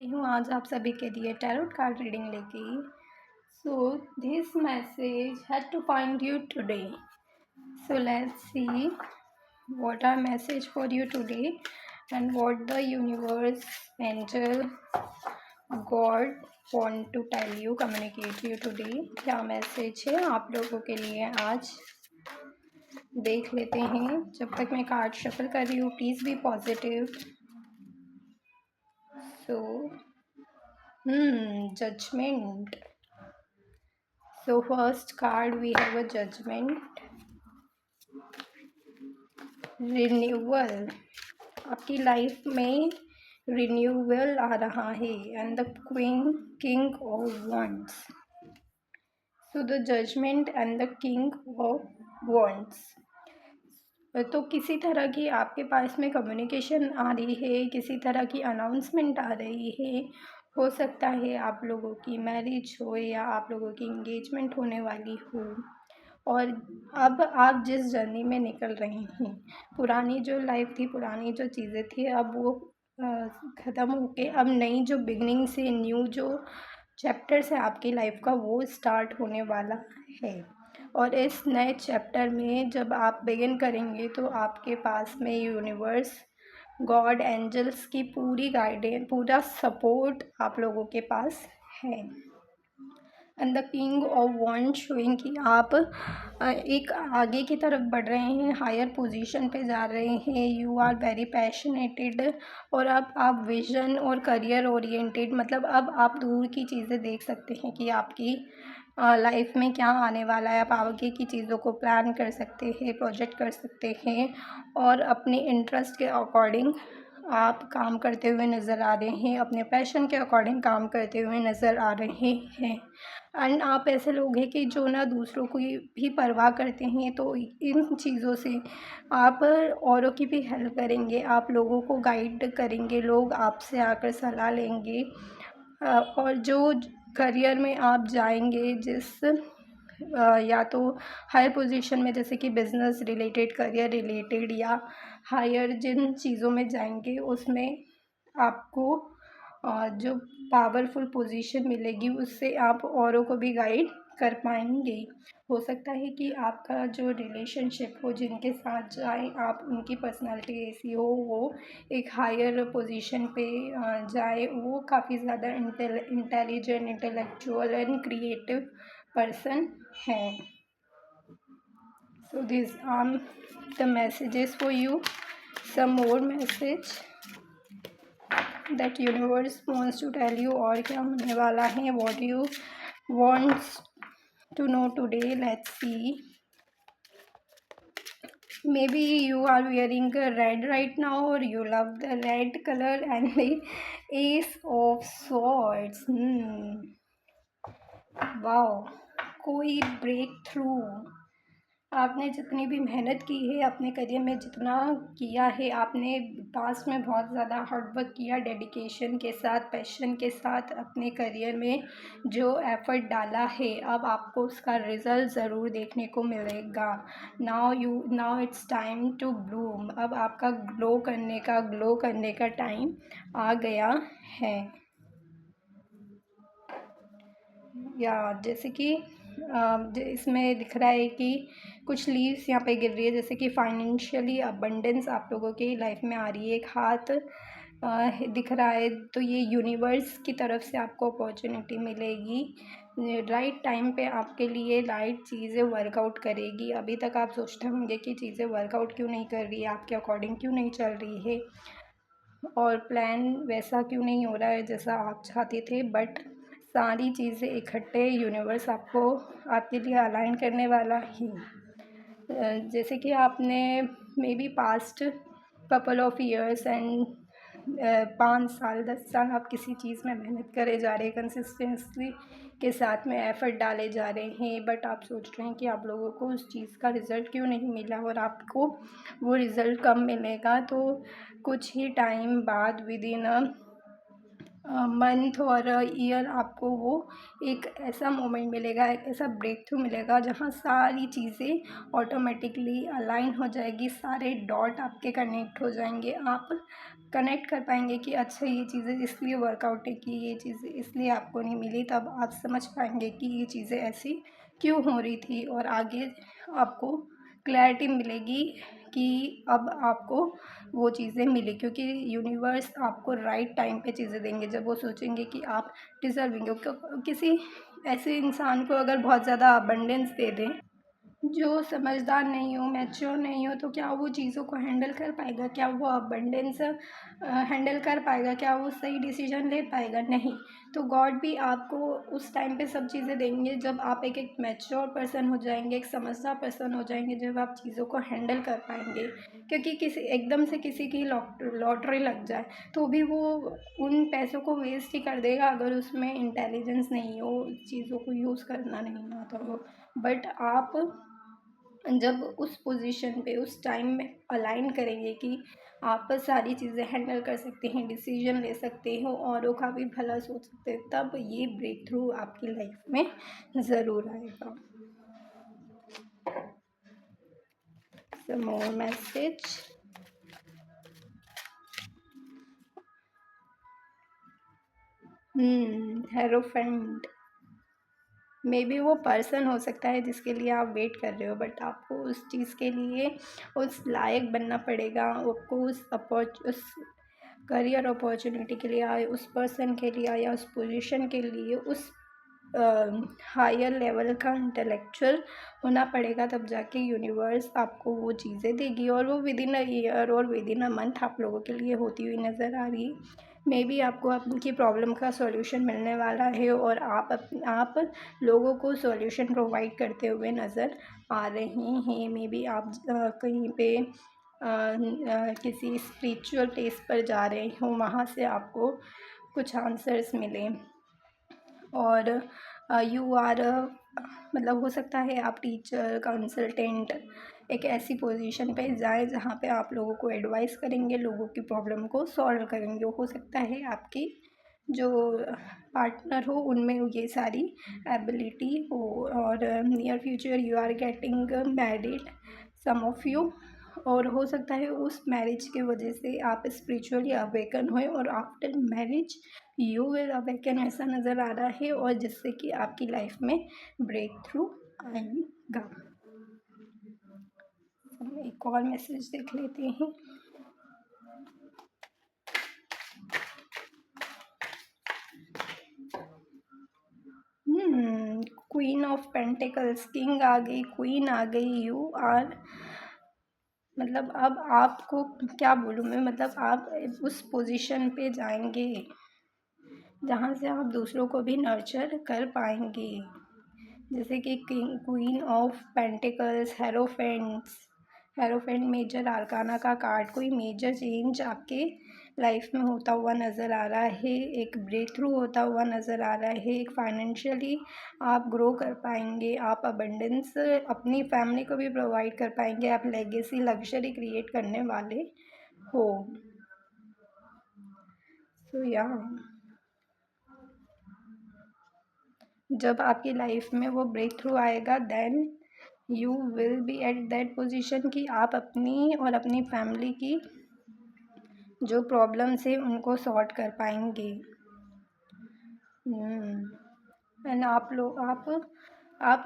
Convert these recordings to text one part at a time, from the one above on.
हूँ आज आप सभी के लिए टैरोट कार्ड रीडिंग लेके। So this message had to find you today. So let's see what are message for you today and what the universe, angel, God want to tell you, communicate you today. क्या message है आप लोगों के लिए आज देख लेते हैं। जब तक मैं कार्ड शफल कर रही हूँ please be positive. So judgment. So first card we have a judgment, renewal. आपकी लाइफ में रिन्यूअल आ रहा है and the queen king of wands. So the judgment and the king of wands. तो किसी तरह की आपके पास में कम्युनिकेशन आ रही है, किसी तरह की अनाउंसमेंट आ रही है। हो सकता है आप लोगों की मैरिज हो या आप लोगों की इंगेजमेंट होने वाली हो। और अब आप जिस जर्नी में निकल रहे हैं, पुरानी जो लाइफ थी, पुरानी जो चीज़ें थी, अब वो ख़त्म होके अब नई जो बिगनिंग से न्यू जो चैप्टर्स है आपकी लाइफ का वो स्टार्ट होने वाला है। और इस नए चैप्टर में जब आप बिगिन करेंगे तो आपके पास में यूनिवर्स, गॉड, एंजल्स की पूरी गाइडेंस, पूरा सपोर्ट आप लोगों के पास है। And the king of wand showing कि आप एक आगे की तरफ बढ़ रहे हैं, हायर पोजीशन पे जा रहे हैं। यू आर वेरी पैशनेटेड और अब आप विजन और करियर ओरिएंटेड, मतलब अब आप दूर की चीज़ें देख सकते हैं कि आपकी लाइफ में क्या आने वाला है। आप आगे की चीज़ों को प्लान कर सकते हैं, प्रोजेक्ट कर सकते हैं और अपने इंटरेस्ट के अकॉर्डिंग आप काम करते हुए नज़र आ रहे हैं, अपने पैशन के अकॉर्डिंग काम करते हुए नज़र आ रहे हैं। एंड आप ऐसे लोग हैं कि जो ना दूसरों की भी परवाह करते हैं, तो इन चीज़ों से आप औरों की भी हेल्प करेंगे, आप लोगों को गाइड करेंगे, लोग आपसे आकर सलाह लेंगे। और जो करियर में आप जाएंगे, या तो हायर पोजीशन में, जैसे कि बिजनेस रिलेटेड, करियर रिलेटेड, या हायर जिन चीज़ों में जाएंगे उसमें आपको जो पावरफुल पोजीशन मिलेगी उससे आप औरों को भी गाइड कर पाएंगे। हो सकता है कि आपका जो रिलेशनशिप हो, जिनके साथ जाए आप, उनकी पर्सनालिटी ऐसी हो, वो एक हायर पोजीशन पे जाए, वो काफ़ी ज़्यादा intelligent, intellectual and creative person है। So these are the messages for you. Some more message that universe wants to tell you, और क्या होने वाला है, what you wants to know today. Let's see. Maybe you are wearing a red right now or you love the red color and the ace of swords. Wow, कोई break through. आपने जितनी भी मेहनत की है अपने करियर में, जितना किया है आपने, पास्ट में बहुत ज़्यादा हार्ड वर्क किया, डेडिकेशन के साथ, पैशन के साथ अपने करियर में जो एफर्ट डाला है, अब आपको उसका रिज़ल्ट ज़रूर देखने को मिलेगा। Now it's time to bloom. अब आपका ग्लो करने का टाइम आ गया है। या जैसे कि इसमें दिख रहा है कि कुछ लीव्स यहाँ पे गिर रही है, जैसे कि फाइनेंशियली अबंडेंस आप लोगों की लाइफ में आ रही है। एक हाथ दिख रहा है, तो ये यूनिवर्स की तरफ से आपको अपॉर्चुनिटी मिलेगी। राइट टाइम पे आपके लिए राइट चीज़ें वर्कआउट करेगी। अभी तक आप सोचते होंगे कि चीज़ें वर्कआउट क्यों नहीं कर रही है, आपके अकॉर्डिंग क्यों नहीं चल रही है, और प्लान वैसा क्यों नहीं हो रहा है जैसा आप चाहते थे। बट सारी चीज़ें इकट्ठे यूनिवर्स आपको, आपके लिए अलाइन करने वाला ही। जैसे कि आपने may be past couple of years and 5 साल 10 साल आप किसी चीज़ में मेहनत करे जा रहे हैं, कंसिस्टेंसी के साथ में एफ़र्ट डाले जा रहे हैं, बट आप सोच रहे हैं कि आप लोगों को उस चीज़ का रिज़ल्ट क्यों नहीं मिला और आपको वो रिज़ल्ट कब मिलेगा। तो कुछ ही टाइम बाद, विद इन मंथ और ईयर आपको वो एक ऐसा मोमेंट मिलेगा, एक ऐसा ब्रेक थ्रू मिलेगा जहाँ सारी चीज़ें ऑटोमेटिकली अलाइन हो जाएगी, सारे डॉट आपके कनेक्ट हो जाएंगे। आप कनेक्ट कर पाएंगे कि अच्छा ये चीज़ें इसलिए वर्कआउट है, कि ये चीज़ें इसलिए आपको नहीं मिली। तब आप समझ पाएंगे कि ये चीज़ें ऐसी क्यों हो रही थी, और आगे आपको क्लैरिटी मिलेगी कि अब आपको वो चीज़ें मिली, क्योंकि यूनिवर्स आपको राइट टाइम पे चीज़ें देंगे जब वो सोचेंगे कि आप डिज़र्विंग हो। किसी ऐसे इंसान को अगर बहुत ज़्यादा अबंडेंस दे दें जो समझदार नहीं हो, मैच्योर नहीं हो, तो क्या वो चीज़ों को हैंडल कर पाएगा? क्या वो अबंडेंस हैंडल कर पाएगा? क्या वो सही डिसीजन ले पाएगा? नहीं। तो गॉड भी आपको उस टाइम पे सब चीज़ें देंगे जब आप एक मैच्योर पर्सन हो जाएंगे, एक समझदार पर्सन हो जाएंगे, जब आप चीज़ों को हैंडल कर पाएंगे। क्योंकि किसी एकदम से किसी की लॉटरी लग जाए तो भी वो उन पैसों को वेस्ट ही कर देगा, अगर उसमें इंटेलिजेंस नहीं हो, चीज़ों को यूज़ करना नहीं आता हो। बट आप जब उस पोजीशन पे उस टाइम में अलाइन करेंगे कि आप सारी चीज़ें हैंडल कर सकते हैं, डिसीजन ले सकते हो, औरों का भी भला सोच सकते हैं, तब ये ब्रेक थ्रू आपकी लाइफ में ज़रूर आएगा। some more message। Hierophant may be वो पर्सन हो सकता है जिसके लिए आप वेट कर रहे हो, बट आपको उस चीज़ के लिए उस लायक बनना पड़ेगा। आपको उस करियर अपॉर्चुनिटी के लिए आए, उस पर्सन के लिए आए, या उस पोजीशन के लिए उस हायर लेवल का इंटेलेक्चुअल होना पड़ेगा, तब जाके यूनिवर्स आपको वो चीज़ें देगी। और वो विद इन अ ईयर और विद इन अ मंथ आप लोगों के लिए होती हुई नज़र आ रही है। मे बी आपको आपकी प्रॉब्लम का सॉल्यूशन मिलने वाला है, और आप लोगों को सॉल्यूशन प्रोवाइड करते हुए नज़र आ रहे हैं। मे बी आप कहीं पे किसी स्पिरिचुअल प्लेस पर जा रहे हो, वहाँ से आपको कुछ आंसर्स मिलें। और यू आर मतलब हो सकता है आप टीचर, कंसल्टेंट, एक ऐसी पोजीशन पे जाएं जहाँ पे आप लोगों को एडवाइस करेंगे, लोगों की प्रॉब्लम को सॉल्व करेंगे। हो सकता है आपकी जो पार्टनर हो उनमें ये सारी एबिलिटी हो। और near future you are getting married, some of you. और हो सकता है उस मैरिज की वजह से आप स्पिरिचुअली अवेकन हुए, और after marriage you will awaken, ऐसा नज़र आ रहा है, और जिससे कि आपकी लाइफ में ब्रेक थ्रू आएगा। हम एक और मैसेज देख लेते हैं। क्वीन ऑफ पेंटिकल्स, किंग आ गई, क्वीन आ गई। यू आर मतलब अब आपको क्या बोलूँ मैं, मतलब आप उस पोजीशन पे जाएंगे जहाँ से आप दूसरों को भी नर्चर कर पाएंगे। जैसे कि king, queen of pentacles, hierophant major arcana का कार्ड। कोई मेजर चेंज आपके लाइफ में होता हुआ नज़र आ रहा है, एक ब्रेक थ्रू होता हुआ नज़र आ रहा है, एक फाइनेंशियली आप ग्रो कर पाएंगे, आप अबंडेंस अपनी फैमिली को भी प्रोवाइड कर पाएंगे, आप लेगेसी, लग्जरी क्रिएट करने वाले हो। सो या जब आपकी लाइफ में वो ब्रेक थ्रू आएगा, then you will be at that position कि आप अपनी और अपनी फैमिली की जो प्रॉब्लम्स है उनको सॉर्ट कर पाएंगे। एंड आप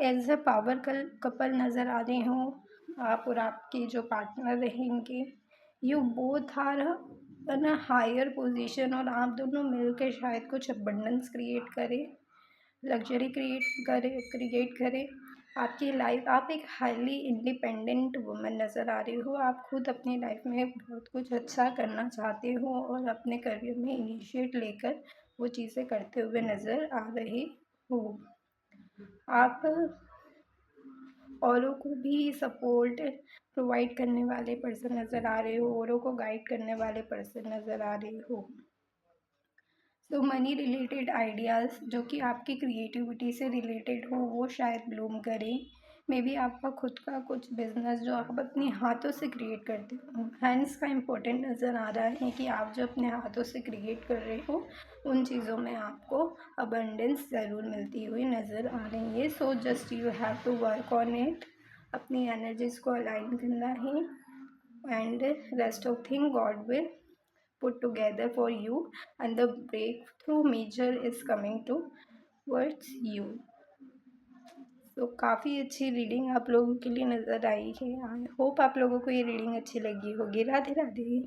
एज ए पावर कपल नज़र आ रहे हो, आप और आपके जो पार्टनर रहेंगे, you both are in a higher position, और आप दोनों मिलकर शायद कुछ अबंडेंस क्रिएट करें, लग्जरी क्रिएट करें। आपकी लाइफ, आप एक हाईली इंडिपेंडेंट वुमन नज़र आ रही हो, आप खुद अपनी लाइफ में बहुत कुछ अच्छा करना चाहते हो, और अपने करियर में इनिशिएट लेकर वो चीज़ें करते हुए नज़र आ रहे हो। आप औरों को भी सपोर्ट प्रोवाइड करने वाले पर्सन नज़र आ रहे हो, औरों को गाइड करने वाले पर्सन नज़र आ रहे हो। तो मनी रिलेटेड आइडियाज़ जो कि आपकी क्रिएटिविटी से रिलेटेड हो, वो शायद ब्लूम करें। मे बी आपका खुद का कुछ बिजनेस जो आप अपने हाथों से क्रिएट करते हो, हैंड्स का इम्पोर्टेंट नज़र आ रहा है कि आप जो अपने हाथों से क्रिएट कर रहे हो उन चीज़ों में आपको अबंडेंस ज़रूर मिलती हुई नज़र आ रही है। So just you have to work on it, अपनी एनर्जीज को अलाइन करना है, and rest of thing God will put together for you, and the breakthrough measure is coming towards you. तो काफ़ी अच्छी रीडिंग आप लोगों के लिए नज़र आई है। आई होप आप लोगों को ये रीडिंग अच्छी लगी होगी। राधे राधे।